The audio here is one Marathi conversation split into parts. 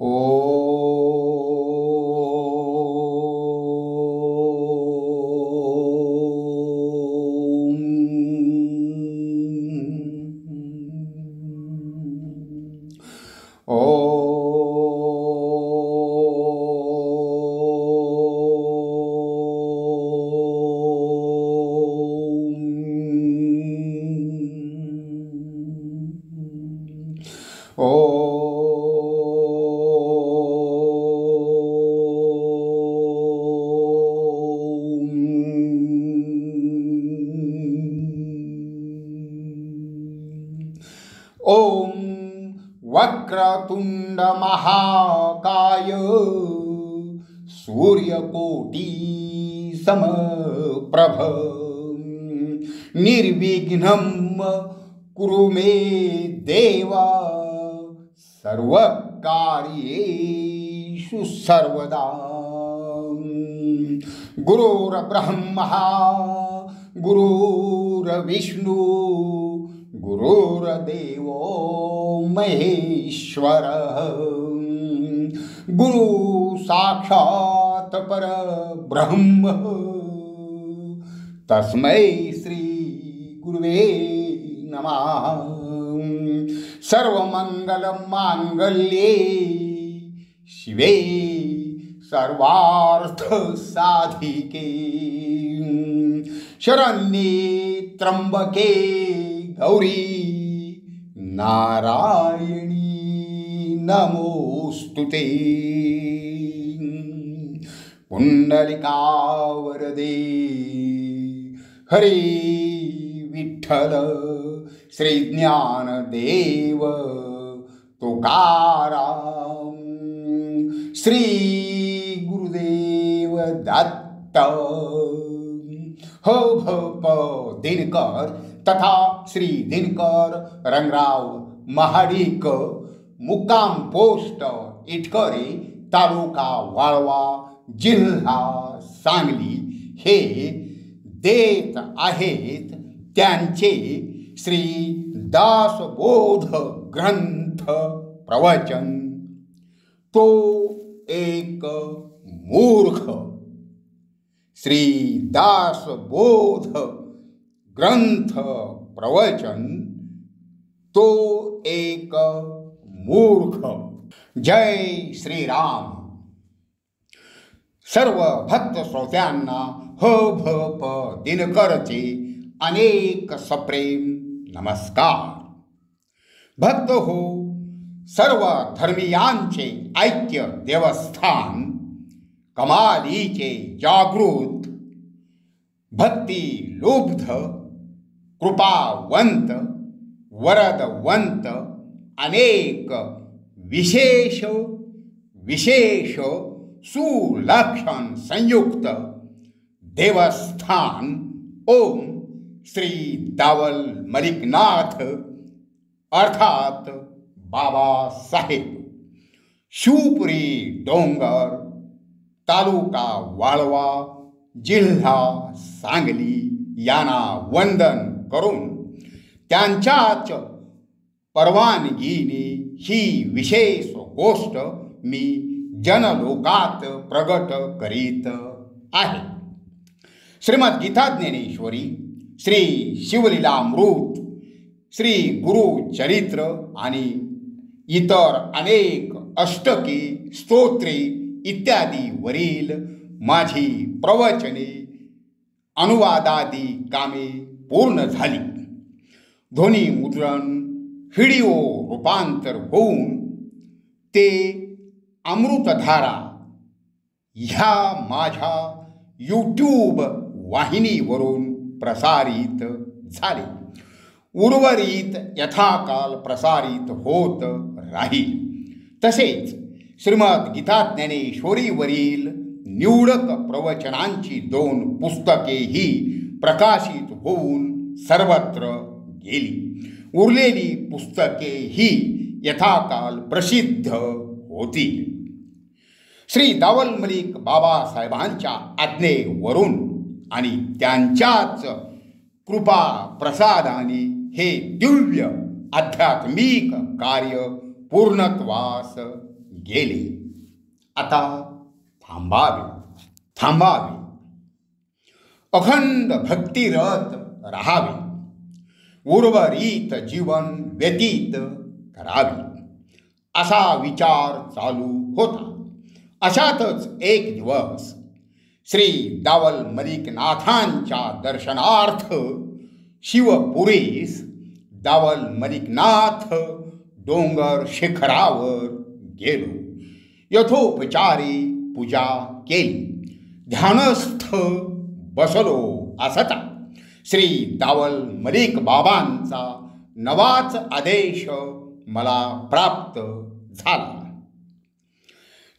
ओम वक्रतुंड महाकाय सूर्यकोटि समप्रभ निर्विघ्नं कुरु मे देवा सर्वकार्येषु सर्वदा। गुरुर्ब्रह्मा गुरुर्विष्णु गुरुर्देवो महेश्वरः गुरु साक्षात् परब्रह्म तस्मै श्री गुरुवे नमः। सर्वमंगल मांगल्ये शिवे सर्वार्थ साधिके शरण्ये त्र्यंबके गौरी नारायणी नमोस्तुते। पुंडलिकावरदे हरे विठ्ठल श्री ज्ञानदेव तुकाराम श्री गुरुदेव दत्त हो भप दिनकर तथा श्री दिनकर रंगराव महाडिक मुक्काम पोस्ट इटकरी तालुका वाळवा जिल्हा सांगली हे देत आहेत त्यांचे श्री दासबोध ग्रंथ प्रवचन तो एक मूर्ख। श्री दासबोध ग्रंथ प्रवचन तो एक मूर्ख। जय श्री राम। सर्व भक्त श्रोत्यांना ह भ प दिनकरचे अनेक सप्रेम नमस्कार। भक्त हो, सर्व धर्मीयांचे ऐक्य देवस्थान कमालीचे जागृत भक्ती लुब्ध कृपावंत वरदवंत अनेक विशेष विशेष सुलक्षण संयुक्त देवस्थान ओम श्री दावल मलिकनाथ अर्थात बाबासाहेब शिवपुरी डोंगर तालुका वाळवा जिल्हा सांगली यांना वंदन करून त्यांच्याच परवानगीने ही विशेष गोष्ट मी जनलोकात प्रगट करीत आहे। श्रीमद गीता ज्ञानेश्वरी श्री शिवलीलामृत श्री गुरुचरित्र आणि इतर अनेक अष्टके स्तोत्रे इत्यादी वरील माझी प्रवचने अनुवादादी कामे पूर्ण झाली। ध्वनी मुद्रण व्हिडिओ रूपांतर होऊन ते अमृतधारा ह्या माझ्या यूट्यूब वाहिनीवरून प्रसारित झाले। उर्वरित यथाकाल प्रसारित होत राहील। तसेच श्रीमद गीता ज्ञानेश्वरीवरील निवडक प्रवचनांची 2 पुस्तकेही प्रकाशित होऊन सर्वत्र गेली। उरलेली पुस्तकेही यथाकाल प्रसिद्ध होतील। श्री दावल मलिक बाबासाहेबांच्या आज्ञेवरून आणि त्यांच्याच कृपा प्रसादाने हे दिव्य आध्यात्मिक कार्य पूर्णत्वास गेले. आता थांबावे, अखंड भक्तिरत राहावे, उर्वरित जीवन व्यतीत करावे असा विचार चालू होता. अशातच एक दिवस श्री दावल मलिकनाथांच्या दर्शनार्थ शिवपुरीस दावल मलिकनाथ डोंगर शिखरावर गेलो. यथोपचारी पूजा केली. ध्यानस्थ बसलो असता श्री दावल मलिक बाबांचा नवाच आदेश मला प्राप्त झाला.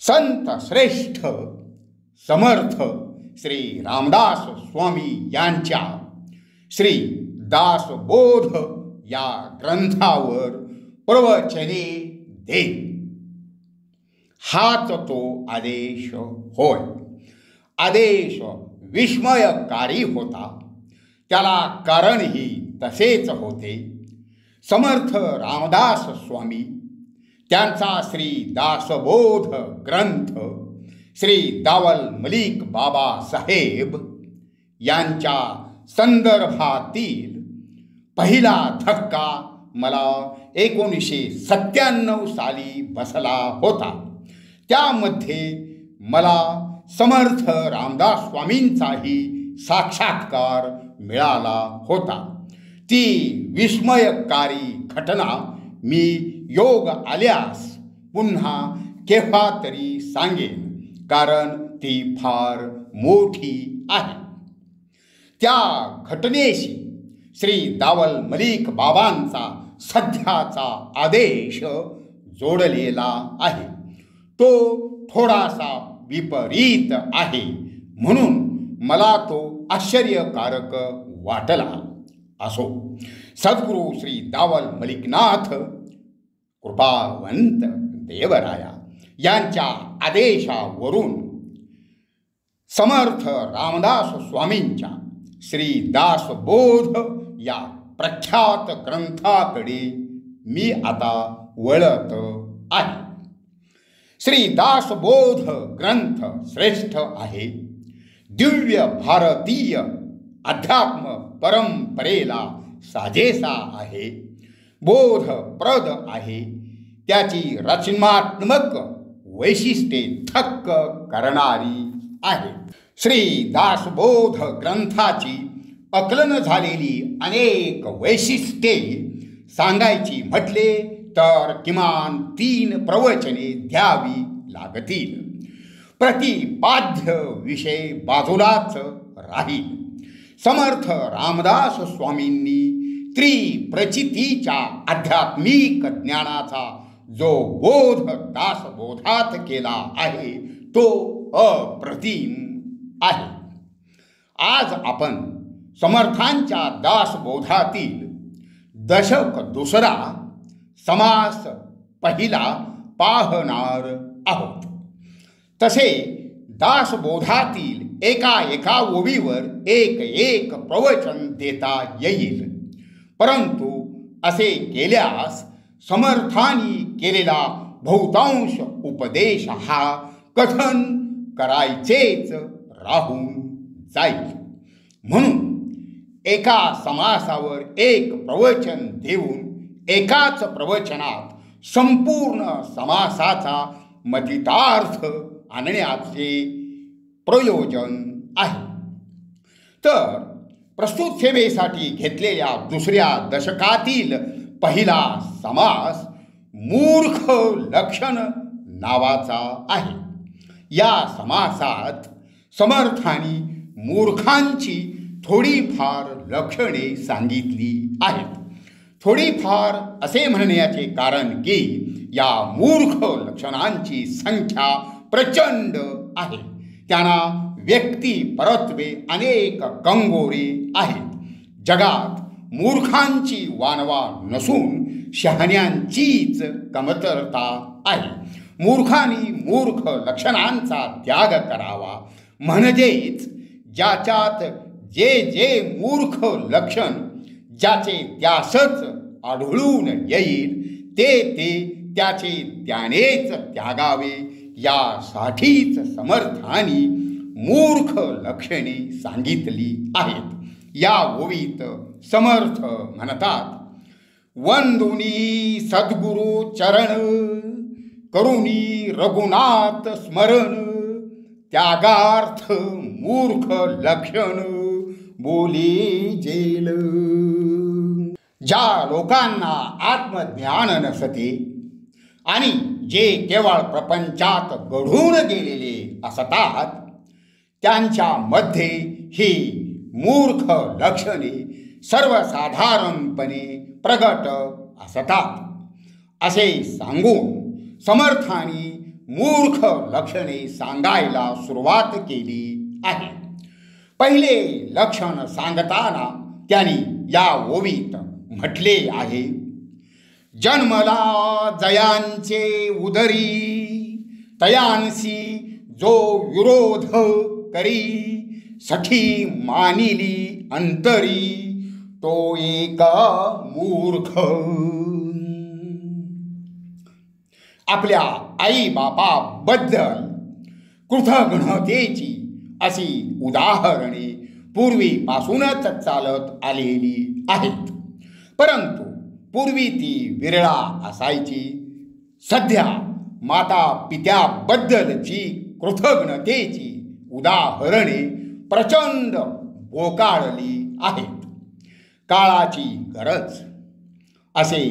संत श्रेष्ठ समर्थ श्री रामदास स्वामी यांच्या श्री दासबोध या ग्रंथावर प्रवचने दे. हाच तो आदेश होय. आदेश विस्मयकारी होता. त्याला कारणही तसेच होते. समर्थ रामदास स्वामी त्यांचा श्री दासबोध ग्रंथ श्री दावल मलिक बाबा साहेब यांच्या संदर्भातील पहिला धक्का मला 1997 साली बसला होता. त्यामध्ये मला समर्थ रामदास स्वामींचाही साक्षात्कार मिळाला होता. ती विस्मयकारी घटना मी योग आल्यास पुन्हा केव्हा तरी सांगेन, कारण ती फार मोठी आहे. त्या घटनेशी श्री दावल मलिक बाबांचा सध्याचा आदेश जोडलेला आहे. तो थोडासा विपरीत आहे, म्हणून मला तो आश्चर्यकारक वाटला. असो, सद्गुरू श्री दावल मलिकनाथ कृपावंत देवराया यांच्या आदेशावरून समर्थ रामदास स्वामींच्या श्री दासबोध या प्रख्यात ग्रंथाकडे मी आता वळत आहे. श्री दासबोध ग्रंथ श्रेष्ठ आहे. दिव्य भारतीय अध्यात्म परंपरेला साजेसा आहे. बोधप्रद आहे. त्याची रचनात्मक वैशिष्ट्ये थक्क करणारी आहे. श्री दासबोध ग्रंथाची आकलन झालेली अनेक वैशिष्ट्ये सांगायची म्हटले तर किमान 3 प्रवचने द्यावी लागतील. प्रतिपाद्य विषय बाजूलाच राहील. समर्थ रामदास स्वामींनी त्रिप्रचितीच्या आध्यात्मिक ज्ञानाचा जो बोध दासबोधात केला आहे तो अप्रतिम आहे. आज आपण समर्थांच्या दासबोधातील दशक 2 समास पहिला पाहणार आहोत. तसे दासबोधातील एका ओवीवर एक प्रवचन देता येईल, परंतु असे केल्यास समर्थांनी केलेला बहुतांश उपदेश हा कथन करायचेच राहून जाईल. म्हणून एका समासावर एक प्रवचन देऊन एकाच प्रवचनात संपूर्ण समासाचा मतितार्थ आणण्याचे प्रयोजन आहे. तर प्रस्तुत सेवेसाठी घेतलेल्या 2ऱ्या दशकातील पहिला समास मूर्ख लक्षण नावाचा आहे. या समासात समर्थांनी मूर्खांची थोडीफार लक्षणे सांगितली आहेत. थोडीफार असे म्हणण्याचे कारण की या मूर्ख लक्षणांची संख्या प्रचंड आहे. त्यांना व्यक्ती परत्वे अनेक कंगोरे आहेत. जगात मूर्खांची वानवा नसून शहाण्यांचीच कमतरता आहे. मूर्खांनी मूर्ख लक्षणांचा त्याग करावा, म्हणजेच ज्याच्यात जे मूर्ख लक्षण ज्याचे त्यासच आढळून येईल ते त्याचे त्यानेच त्यागावे यासाठीच समर्थांनी मूर्ख लक्षणे सांगितली आहेत। या ओवीत समर्थ म्हणतात, वंदुनी सद्गुरु चरण करुणी रघुनाथ स्मरण, त्यागार्थ मूर्ख लक्षण बोली जेल। ज्या लोकांना आत्मज्ञान नसते आणि जे केवळ प्रपंचात गढून गेलेले असतात त्यांच्यामध्ये ही मूर्ख लक्षणे सर्वसाधारणपणे प्रगट असतात असे सांगून समर्थांनी मूर्ख लक्षणे सांगायला सुरुवात केली आहे। पहिले लक्षण सांगताना त्यांनी या ओवीत म्हटले आहे, जन्मला जयांचे उदरी तयांसी जो विरोध करी, सखी मानिली अंतरी तो एक मूर्ख। आपल्या आई बापाबद्दल कृतज्ञतेची अशी उदाहरणे पूर्वीपासूनच चालत आलेली आहेत, परंतु पूर्वी ती विरळा असायची। सध्या माता पित्याबद्दलची कृतज्ञतेची उदाहरणे प्रचंड बोकाळली आहेत। काळाची गरज असे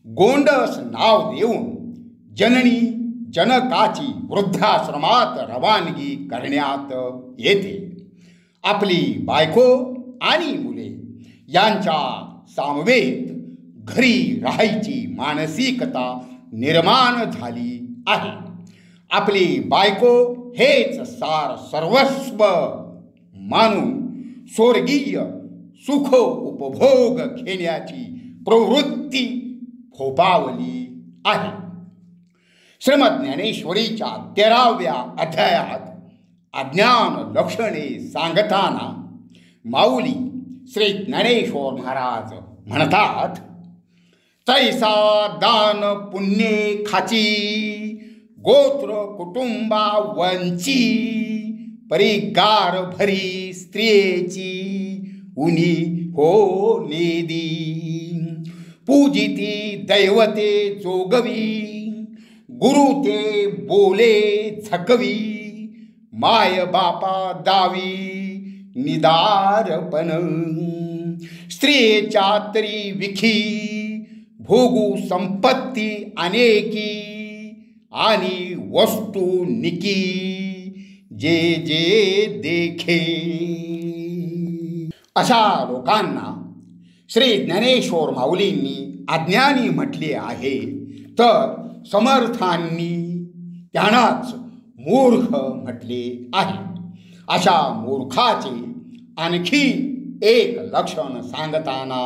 गोंडस नाव देऊन जननी जनकाची वृद्धाश्रमात रवानगी करण्यात येते। आपली बायको आणि मुले यांच्या समवेत घरी राहायची मानसिकता निर्माण झाली आहे। आपली बायको हेच सार सर्वस्व मानून स्वर्गीय सुख उपभोग घेण्याची प्रवृत्ती फोफावली आहे। श्रीमद ज्ञानेश्वरीच्या 13व्या अध्यायात अज्ञान लक्षणे सांगताना माऊली श्री ज्ञानेश्वर महाराज म्हणतात, तैसा दान पुण्ये खाची गोत्र कुटुंबा वंची, परिगार भरी स्त्रियेची उनी हो नेदी, पूजिती दैवते जोगवी गुरु ते बोले झकवी, माय बापा दावी निदारपण, स्त्रियेच्या तरी विखी भोगू संपत्ती अनेकी, आणि वस्तू निकी जे जे देखे। अशा लोकांना श्री ज्ञानेश्वर माऊलींनी अज्ञानी म्हटले आहे, तर समर्थांनी त्यांनाच मूर्ख म्हटले आहे। अशा मूर्खाचे आणखी एक लक्षण सांगताना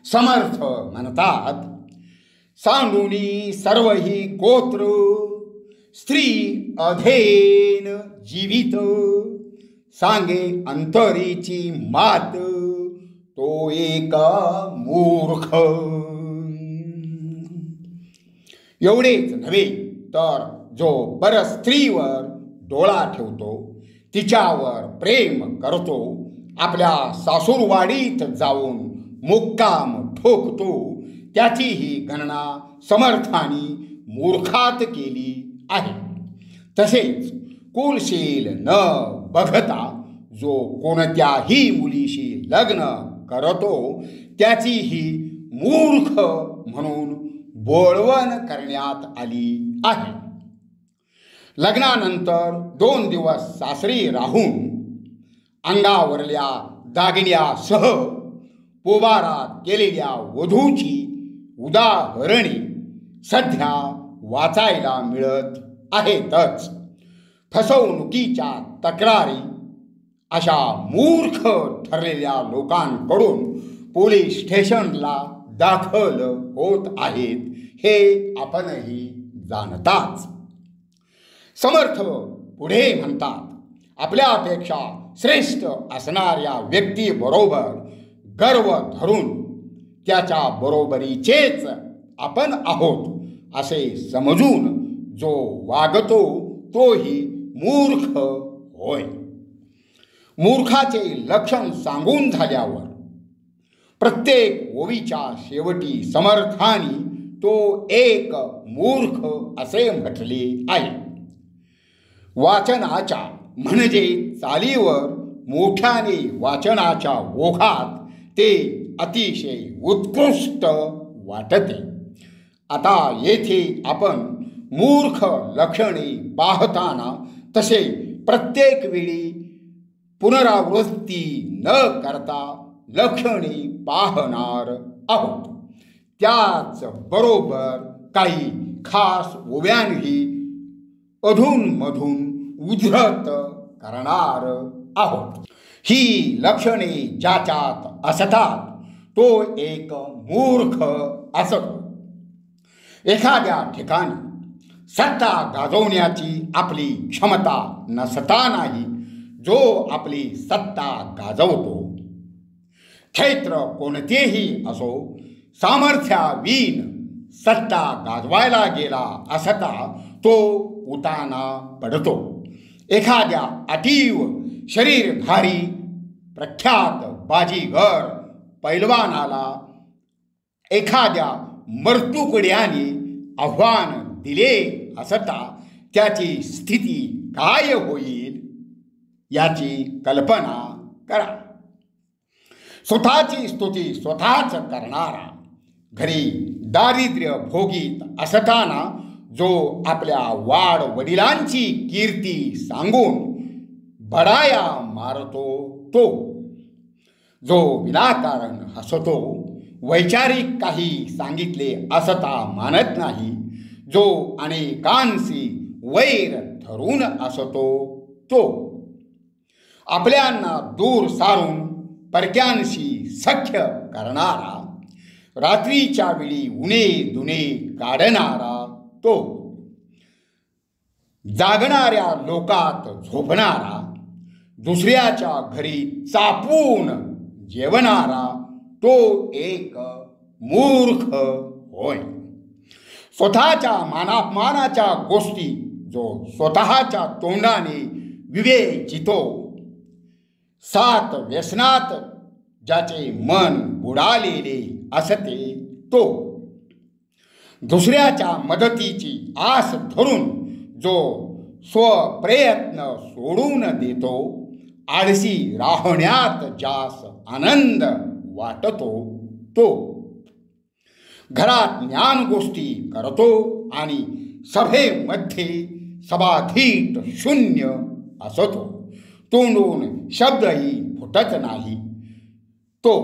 समर्थ म्हणतात, सांडुनी सर्व ही गोत्र स्त्री अधेन जीवित, सांगे अंतरीची मात तो एक मूर्ख। एवढेच नव्हे तर जो परस्त्रीवर डोळा ठेवतो, तिच्यावर प्रेम करतो, आपल्या सासूरवाडीत जाऊन मुक्काम ठोकतो, त्याचीही गणना समर्थांनी मूर्खात केली आहे। तसेच कुलशील न बघता जो कोणत्याही मुलीशी लग्न करतो त्याचीही मूर्ख म्हणून बोळवण करण्यात आली आहे। लग्नानंतर 2 दिवस सासरी राहून अंगावरल्या दागिन्यासह पोबारात केलेल्या वधूची उदाहरणे सध्या वाचायला मिळत आहेतच। फसवणुकीच्या तक्रारी अशा मूर्ख ठरलेल्या लोकांकडून पोलीस स्टेशनला दाखल होत आहेत, हे आपणही जाणताच। समर्थ पुढे म्हणतात, आपल्यापेक्षा श्रेष्ठ असणाऱ्या व्यक्तीबरोबर गर्व धरून त्याच्या बरोबरीचेच आपण आहोत असे समजून जो वागतो तोही मूर्ख होय. मूर्खाचे लक्षण सांगून झाल्यावर प्रत्येक ओवीच्या शेवटी समर्थानी तो एक मूर्ख असे म्हटले आहे. वाचनाच्या म्हणजे चालीवर मोठ्याने वाचनाच्या ओघात ते अतिशय उत्कृष्ट वाटते. आता येथे आपण मूर्ख लक्षणे पाहताना तसे प्रत्येक वेळी पुनरावृत्ती न करता लक्षणे पाहणार आहोत. त्याच बरोबर काही खास ओव्यांही अधूनमधून उद्धृत करणार आहोत. ही लक्षणे ज्याच्यात असतात तो एक मूर्ख असतो. एखाद्या ठिकाणी सत्ता गाजवण्याची आपली क्षमता नसतानाही जो आपली सत्ता गाजवतो, क्षेत्र कोणतेही असो, सामर्थ्याविन सत्ता गाजवायला गेला असता तो उताना पडतो. एखाद्या अतीव शरीरधारी प्रख्यात बाजीगर पैलवानाला एखाद्या मर्तुकड्याने आव्हान दिले असता त्याची स्थिती काय होईल याची कल्पना करा. स्वतःची स्तुती स्वतःच करणारा, घरी दारिद्र्य भोगीत असताना जो आपल्या वाड वडिलांची कीर्ती सांगून बडाया मारतो तो, जो विनाकारण हसतो, वैचारिक काही सांगितले असता मानत नाही, जो अनेकांशी वैर धरून असतो तो, आपल्यांना दूर सारून परक्यांशी सख्य करणारा, रात्रीच्या वेळी उणे दुणे काढणारा तो, जागणाऱ्या लोकात झोपणारा, दुसऱ्याच्या घरी चापून जेवणारा तो एक मूर्ख होय. स्वतःच्या मानापमानाच्या गोष्टी जो स्वतःच्या तोंडाने विवेचितो, 7 व्यसनात ज्याचे मन बुडालेले असते तो, दुसऱ्याच्या मदतीची आस धरून जो स्वप्रयत्न सोडून देतो, आळशी राहण्यात जास आनंद वाटतो तो, घरात ज्ञान गोष्टी करतो आणि सभेमध्ये सभाधीट शून्य असतो, तोंडून शब्दही फुटत नाही तो,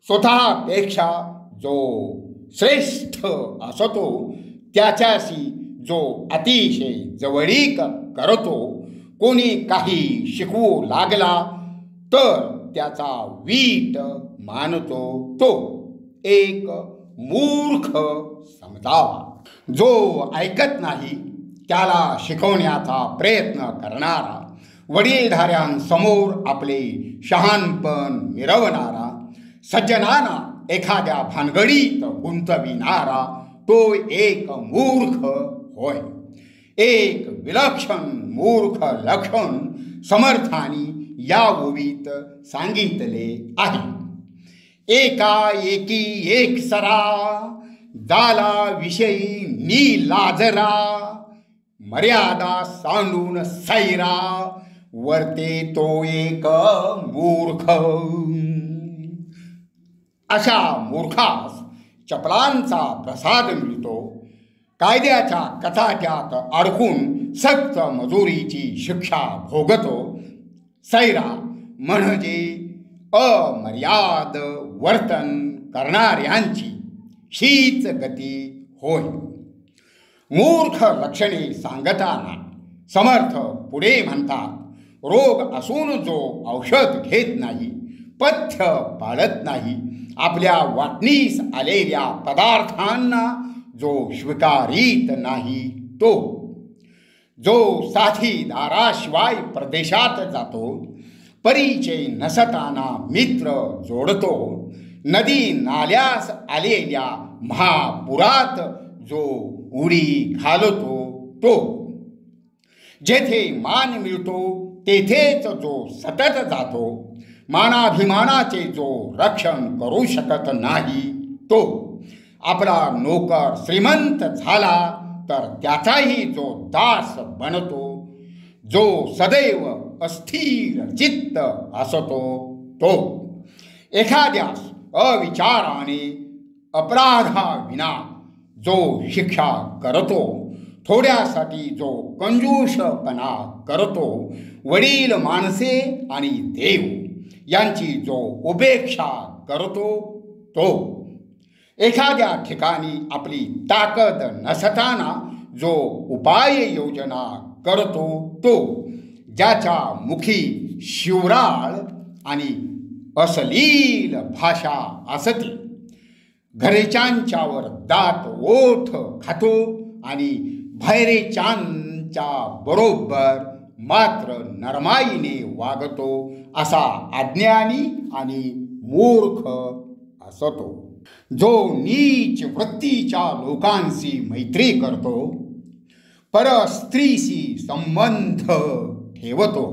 स्वतःपेक्षा जो श्रेष्ठ असतो त्याच्याशी जो अतिशय जवळीक करतो, कोणी काही शिकवू लागला तर त्याचा वीट मानतो तो एक मूर्ख समजावा. जो ऐकत नाही त्याला शिकवण्याचा प्रयत्न करणारा, वडीलधाऱ्यांसमोर आपले शहाणपण मिरवणारा, सज्जनांना एखाद्या भानगडीत गुंतविणारा तो एक मूर्ख होय. एक विलक्षण मूर्ख लक्षण समर्थानी या ओवीत सांगितले आहे. एकाएकी एक सरा, दाला विषयी नीलाजरा, मर्यादा सांडून सैरा, वर्ते तो एक मूर्ख. अशा मूर्खास चपलांचा प्रसाद मिळतो. कायद्याच्या कचाट्यात अडकून सक्त मजुरीची शिक्षा भोगतो. सैरा म्हणजे अमर्याद वर्तन करणाऱ्यांची हीच गती होय. मूर्ख लक्षणे सांगताना समर्थ पुढे म्हणतात, रोग असून जो औषध घेत नाही, पथ्य पाळत नाही, आपल्या वाटणीस आलेल्या पदार्थांना जो स्वीकारीत नाही तो, जो साथीदाराशिवाय प्रदेशात जातो, परिचय नसताना मित्र जोडतो, नदी नाल्यास आलेल्या महापुरात जो उडी घालतो तो, जेथे मान मिळतो तेथेच जो सतत जातो, मानाभिमानाचे जो रक्षण करू शकत नाही तो, आपला नोकर श्रीमंत झाला तर त्याचाही जो दास बनतो, जो सदैव अस्थिर चित्त असतो तो, एखाद्यास अविचाराने अपराधाविना जो शिक्षा करतो, थोड्यासाठी जो कंजूषपणा करतो, वडील माणसे आणि देव यांची जो उपेक्षा करतो तो, एखाद्या ठिकाणी आपली ताकद नसताना जो उपाय योजना करतो तो, ज्याच्या मुखी शिवराळ आणि अश्लील भाषा असते, घरच्यांच्यावर दात ओठ खातो आणि भैरेच्यांच्या बरोबर मात्र नरमाईने वागतो, असा अज्ञानी आणि मूर्ख असतो. जो नीच वृत्तीच्या लोकांशी मैत्री करतो, परस्त्रीशी संबंध ठेवतो,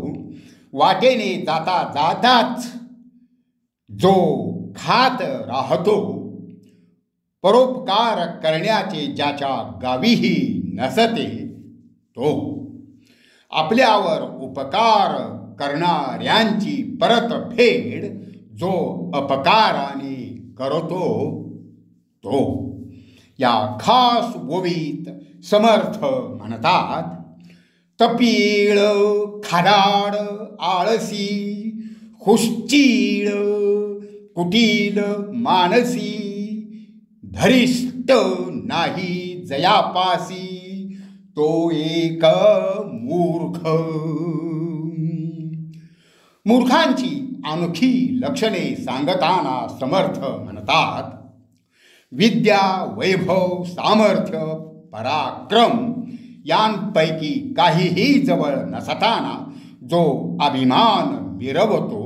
वाटेने जाता जाताच जो खात राहतो, परोपकार करण्याचे ज्याच्या गावीही नसते तो, आपल्यावर उपकार करणाऱ्यांची परतफेड जो अपकाराने करतो तो. या खास ओवीत समर्थ म्हणतात, तपीळ खादाड आळसी खुश्चीळ कुटील मानसी, धरिष्ट नाही जयापासी तो एक मूर्ख. मूर्खांची आणखी लक्षणे सांगताना समर्थ म्हणतात, विद्या वैभव सामर्थ्य पराक्रम यांपैकी काहीही जवळ नसताना जो अभिमान मिरवतो,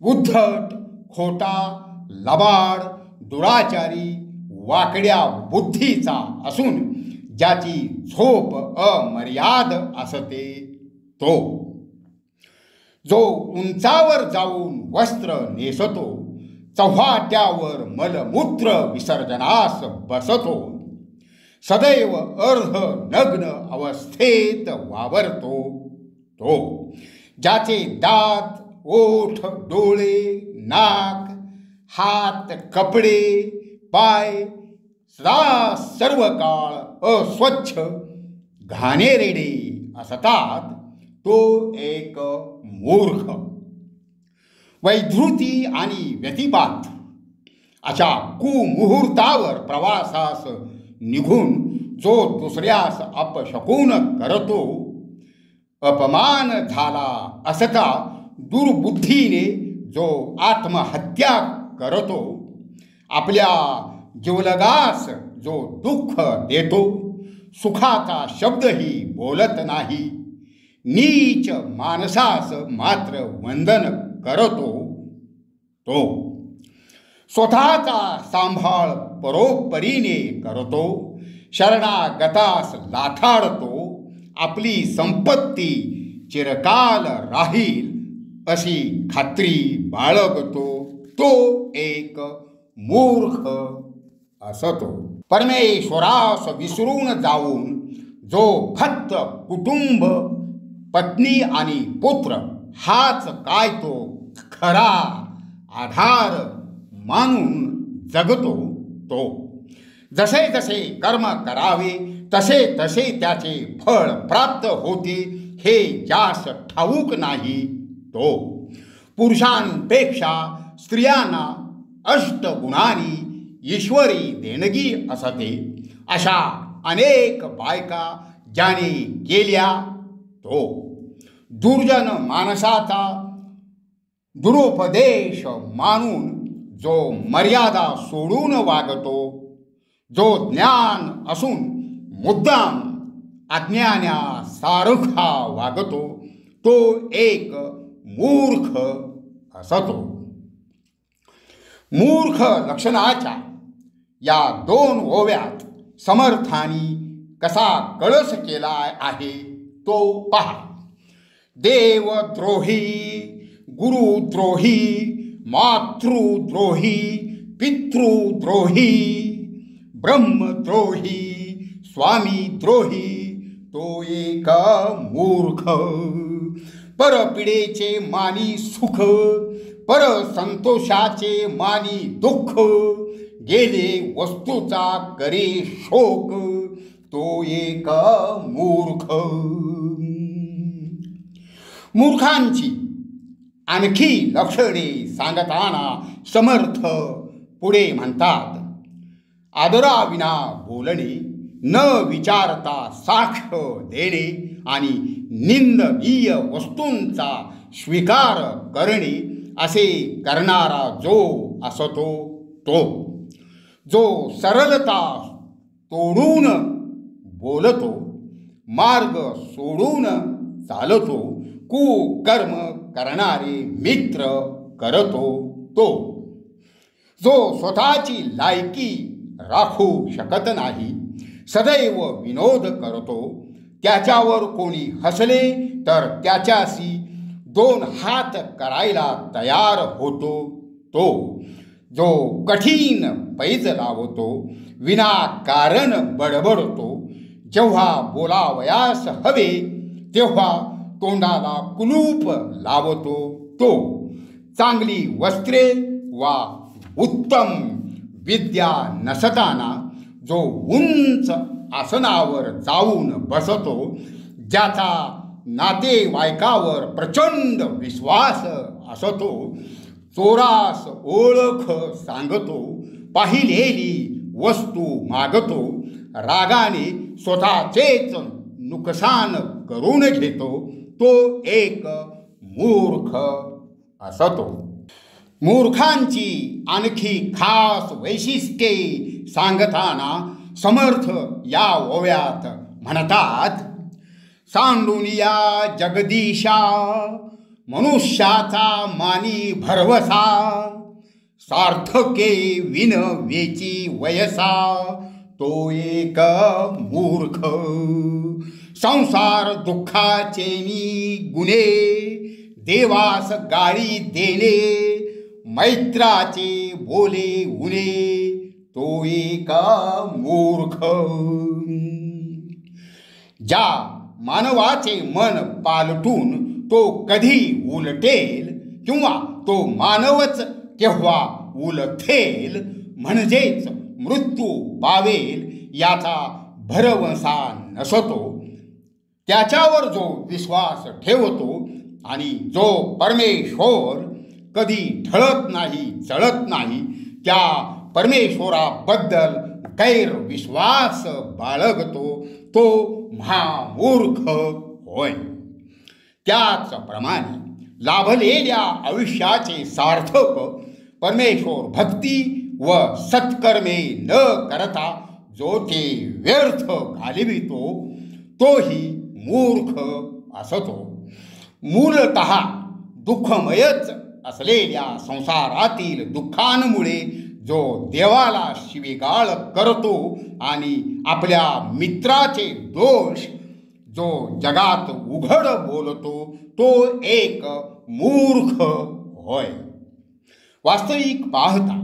उद्धट खोटा लबाड दुराचारी वाकड्या बुद्धीचा असून ज्याची झोप अमर्याद असते तो, जो उंचावर जाऊन वस्त्र नेसतो, चव्हाट्यावर मलमूत्र विसर्जनास बसतो, सदैव अर्ध नग्न अवस्थेत वावरतो तो, ज्याचे दात ओठ डोळे नाक हात कपडे पाय सदा सर्व काळ अस्वच्छ घाणेरडे असतात तो एक मूर्ख. वैधृती आणि व्यतिपात अशा कुमुहूर्तावर प्रवासास निघून जो दुसऱ्यास अपशकुन करतो, अपमान झाला असता दुर्बुद्धीने जो आत्महत्या करतो, आपल्या जीवलगास जो दुःख देतो, सुखाचा शब्दही बोलत नाही, नीच माणसास मात्र वंदन करतो तो, स्वतःचा सांभाळ परोपरीने करतो, शरणागतास लाथाडतो, आपली संपत्ती चिरकाल राहील अशी खात्री बाळगतो तो एक मूर्ख असतो. परमेश्वरास विसरून जाऊन जो फक्त कुटुंब पत्नी आणि पुत्र हाच काय तो खरा आधार मानून जगतो तो, जसे जसे कर्म करावे तसे तसे त्याचे फळ प्राप्त होते हे ज्यास ठाऊक नाही तो, पुरुषांपेक्षा स्त्रियांना अष्टगुणांनी ईश्वरी देणगी असते, अशा अनेक बायका ज्याने केल्या तो, दुर्जन माणसाचा दुरुपदेश मानून जो मर्यादा सोडून वागतो, जो ज्ञान असून मुद्दाम अज्ञानासारखा वागतो तो एक मूर्ख असतो. मूर्ख लक्षणाच्या या 2 ओव्यात समर्थानी कसा कळस केला आहे तो पहा. देवद्रोही, गुरुद्रोही, मातृद्रोही, पितृद्रोही, ब्रह्मद्रोही, स्वामीद्रोही तो एक मूर्ख. परपिडेचे मानी सुख, परसंतोषाचे मानी दुःख, गेले वस्तूचा करे शोक तो एक मूर्ख. मूर्खांची आणखी लक्षणे सांगताना समर्थ पुढे म्हणतात, आदराविना बोलणे, न विचारता साक्ष देणे आणि निंदनीय वस्तूंचा स्वीकार करणे असे करणारा जो असतो तो, जो सरलता तोडून बोलतो, मार्ग सोडून चालतो, कुकर्म करणारे मित्र करतो तो, जो स्वतःची लायकी राखू शकत नाही, सदैव विनोद करतो, त्याच्यावर कोणी हसले तर त्याच्याशी दोन हात करायला तयार होतो तो, जो कठीण पैज लावतो, विनाकारण बडबडतो, जेव्हा बोलावयास हवे तेव्हा तोंडाला कुलूप लावतो तो, चांगली वस्त्रे वा उत्तम विद्या नसताना जो उंच आसनावर जाऊन बसतो, ज्याचा नातेवाईकावर प्रचंड विश्वास असतो, चोरास ओळख सांगतो, पाहिलेली वस्तू मागतो, रागाने स्वतःचेच नुकसान करून घेतो तो एक मूर्ख असतो. मूर्खांची आणखी खास वैशिष्ट्ये सांगताना समर्थ या ओव्यात म्हणतात, सांडूनिया जगदीशा, मनुष्याचा मानी भरवसा, सार्थके विन वेची वयसा तो एक मूर्ख. संसार दुःखाचेनी गुणे, देवास गाळी देणे, मैत्राचे बोले उणे तो एक मूर्ख. ज्या मानवाचे मन पालटून तो कधी उलटेल किंवा तो मानवच केव्हा उलथेल, म्हणजेच मृत्यू पावेल याचा भरवसा नसतो, त्याच्यावर जो विश्वास ठेवतो आणि जो परमेश्वर कधी ढळत नाही चळत नाही, त्या परमेश्वराबद्दल गैरविश्वास बाळगतो तो महामूर्ख होय. त्याचप्रमाणे लाभलेल्या आयुष्याचे सार्थक परमेश्वर भक्ती व सत्कर्मे न करता जो ते व्यर्थ घालवितो तोही मूर्ख असतो. मूलतः दुःखमयच असलेल्या संसारातील दुःखांमुळे जो देवाला शिवीगाळ करतो आणि आपल्या मित्राचे दोष जो जगात उघड बोलतो तो एक मूर्ख होय. वास्तविक पाहता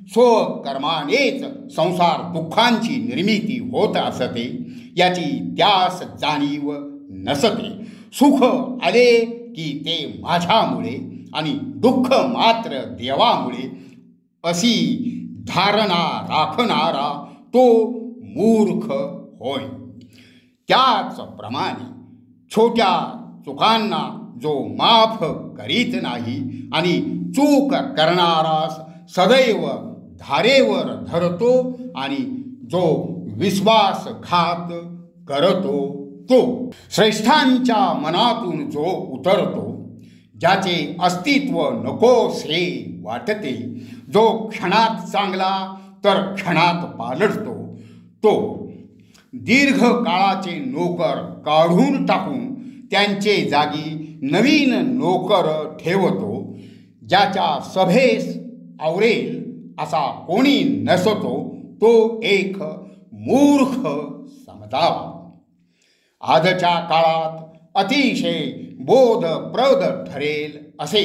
स्वकर्मानेच संसार दुःखांची निर्मिती होत असते, याची त्यास जाणीव नसते. सुख आले की ते माझ्यामुळे आणि दुःख मात्र देवामुळे अशी धारणा राखणारा तो मूर्ख होय. त्याचप्रमाणे छोट्या चुकांना जो माफ करीत नाही आणि चूक करणारास सदैव धारेवर धरतो आणि जो विश्वासघात करतो तो, श्रेष्ठांच्या मनातून जो उतरतो, ज्याचे अस्तित्व नकोसे वाटते, जो क्षणात चांगला तर क्षणात पालटतो तो, दीर्घ काळाचे नोकर काढून टाकून त्यांचे जागी नवीन नोकर ठेवतो, ज्याच्या सभेस आवरेल असा कोणी नसतो तो एक मूर्ख समजावा. आजच्या काळात अतिशय बोधप्रद ठरेल असे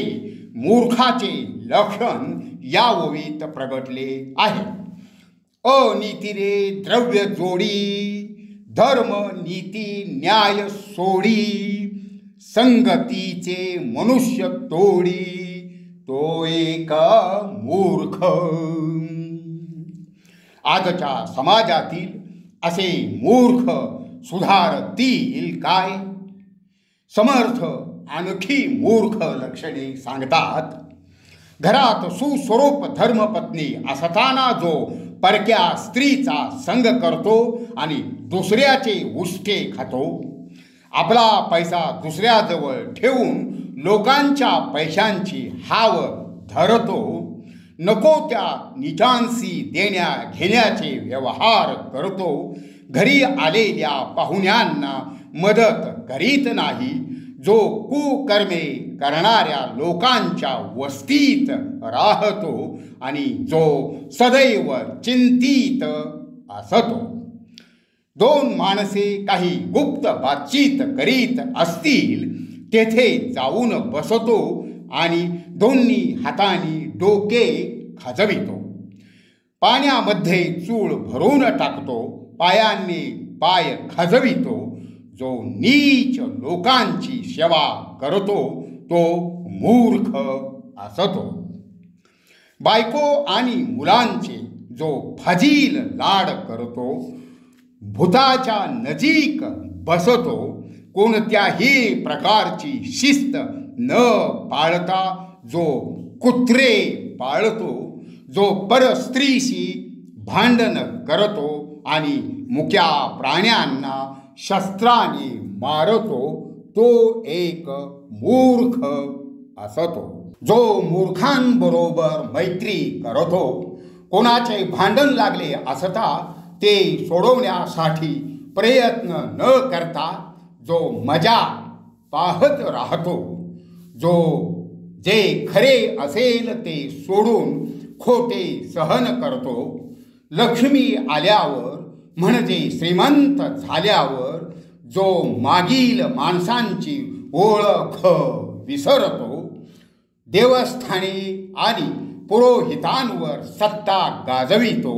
मूर्खाचे लक्षण या ओवीत प्रगटले आहे. अनीतीरे द्रव्य जोडी, धर्म नीती न्याय सोडी, संगतीचे मनुष्य तोडी, तो एक मूर्ख. आजच्या समाजातील असे मूर्ख सुधारतील काय? समर्थ आणखी मूर्ख लक्षणे सांगतात. घरात सुस्वरूप धर्मपत्नी असताना जो परक्या स्त्रीचा संग करतो आणि दुसऱ्याचे उष्टे खातो, आपला पैसा दुसऱ्याजवळ ठेवून लोकांच्या पैशांची हाव धरतो, नको त्या नीचांसी देण्या घेण्याचे व्यवहार करतो, घरी आलेल्या पाहुण्यांना मदत करीत नाही, जो कुकर्मे करणाऱ्या लोकांच्या वस्तीत राहतो आणि जो सदैव चिंतित असतो. दोन माणसे काही गुप्त बातचीत करीत असतील तेथे जाऊन बसतो आणि दोन्ही हातांनी डोके खाजवितो, पाण्यामध्ये चूळ भरून टाकतो, पायांनी पाय खाजवितो. जो नीच लोकांची सेवा करतो तो मूर्ख असतो. बायको आणि मुलांचे जो फाजील लाड करतो, भूताच्या नजीक बसतो, कोणत्याही प्रकारची शिस्त न पाळता जो कुत्रे पाळतो, जो परस्त्रीशी भांडण करतो आणि मुक्या प्राण्यांना शस्त्राने मारतो, तो एक मूर्ख असतो. जो मूर्खांबरोबर मैत्री करतो, कोणाचे भांडण लागले असता ते सोडवण्यासाठी प्रयत्न न करता जो मजा पाहत राहतो, जो जे खरे असेल ते सोडून खोटे सहन करतो, लक्ष्मी आल्यावर म्हणजे श्रीमंत झाल्यावर जो मागील माणसांची ओळख विसरतो, देवस्थानी आणि पुरोहितांवर सत्ता गाजवितो,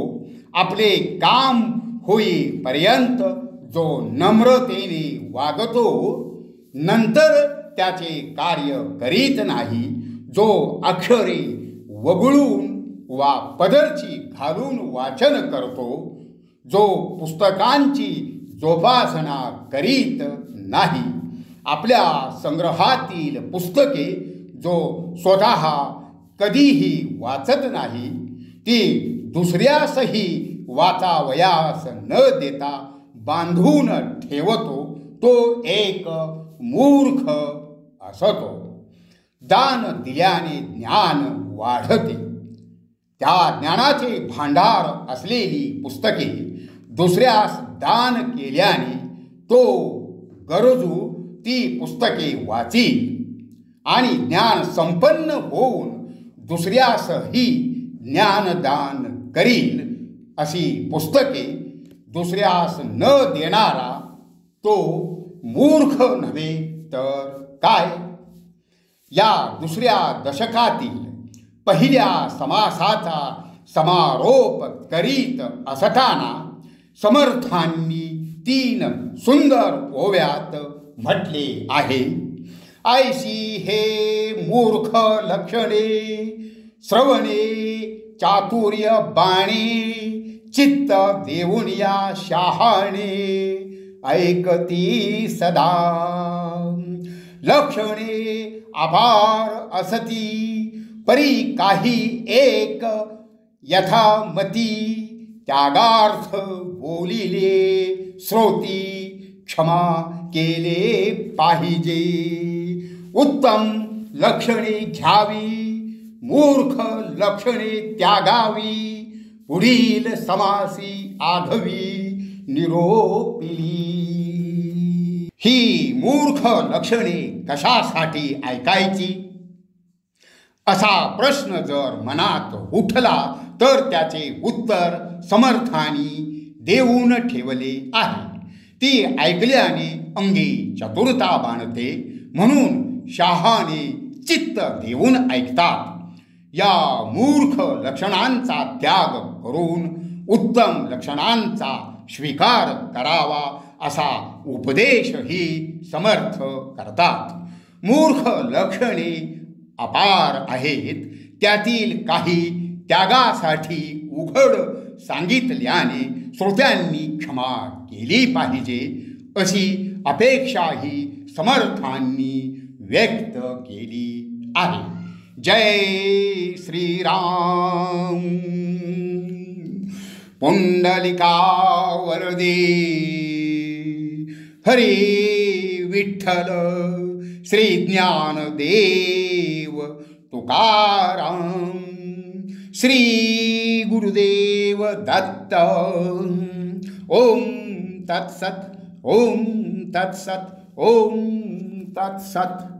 आपले काम होईपर्यंत जो नम्रतेने वागतो, नंतर त्याचे कार्य करीत नाही, जो अक्षरे वगळून वा पदरची घालून वाचन करतो, जो पुस्तकांची जोपासना करीत नाही, आपल्या संग्रहातील पुस्तके जो स्वतः कधीही वाचत नाही, ती दुसऱ्यासही वाचावयास न देता बांधून ठेवतो, तो एक मूर्ख असतो. दान दिल्याने ज्ञान वाढते. त्या ज्ञानाचे भांडार असलेली पुस्तके दुसऱ्यास दान केल्याने तो गरजू ती पुस्तके वाचील आणि ज्ञान संपन्न होऊन दुसऱ्यासही ज्ञानदान करील. अशी पुस्तके दुसऱ्यास न देणारा तो मूर्ख नव्हे तर काय. या दुसऱ्या दशकातील पहिल्या समासाचा समारोप करीत असताना समर्थांनी 3 सुंदर ओव्यात म्हटले आहे. ऐशी हे मूर्ख लक्षणे, श्रवणे चातुर्य बाणे, चित्त देऊन या शहाणे, ऐकती सदा. लक्षणे अपार असती, परी काही एक यथामती, त्यागार्थ बोलिले श्रोती, क्षमा केले पाहिजे. उत्तम लक्षणे घ्यावी, मूर्ख लक्षणे त्यागावी, पुढील समासी आघवी निरोपिली. ही मूर्ख लक्षणे कशासाठी ऐकायची असा प्रश्न जर मनात उठला तर त्याचे उत्तर समर्थांनी देऊन ठेवले आहे. ती ऐकल्याने अंगी चतुरता बाणते, म्हणून शहाणे चित्त देऊन ऐकतात. या मूर्ख लक्षणांचा त्याग करून उत्तम लक्षणांचा स्वीकार करावा असा उपदेशही समर्थ करतात. मूर्ख लक्षणे अपार आहेत. त्यातील काही त्यागासाठी उघड सांगितल्याने श्रोत्यांनी क्षमा केली पाहिजे, अशी अपेक्षाही समर्थांनी व्यक्त केली आहे. जय श्रीराम. पुंडलिका वरदे हरी विठ्ठल. श्री ज्ञानदेव तुकाराम. श्री गुरुदेव दत्त. ओम तत्सत. ओम तत्सत. ओम तत्सत.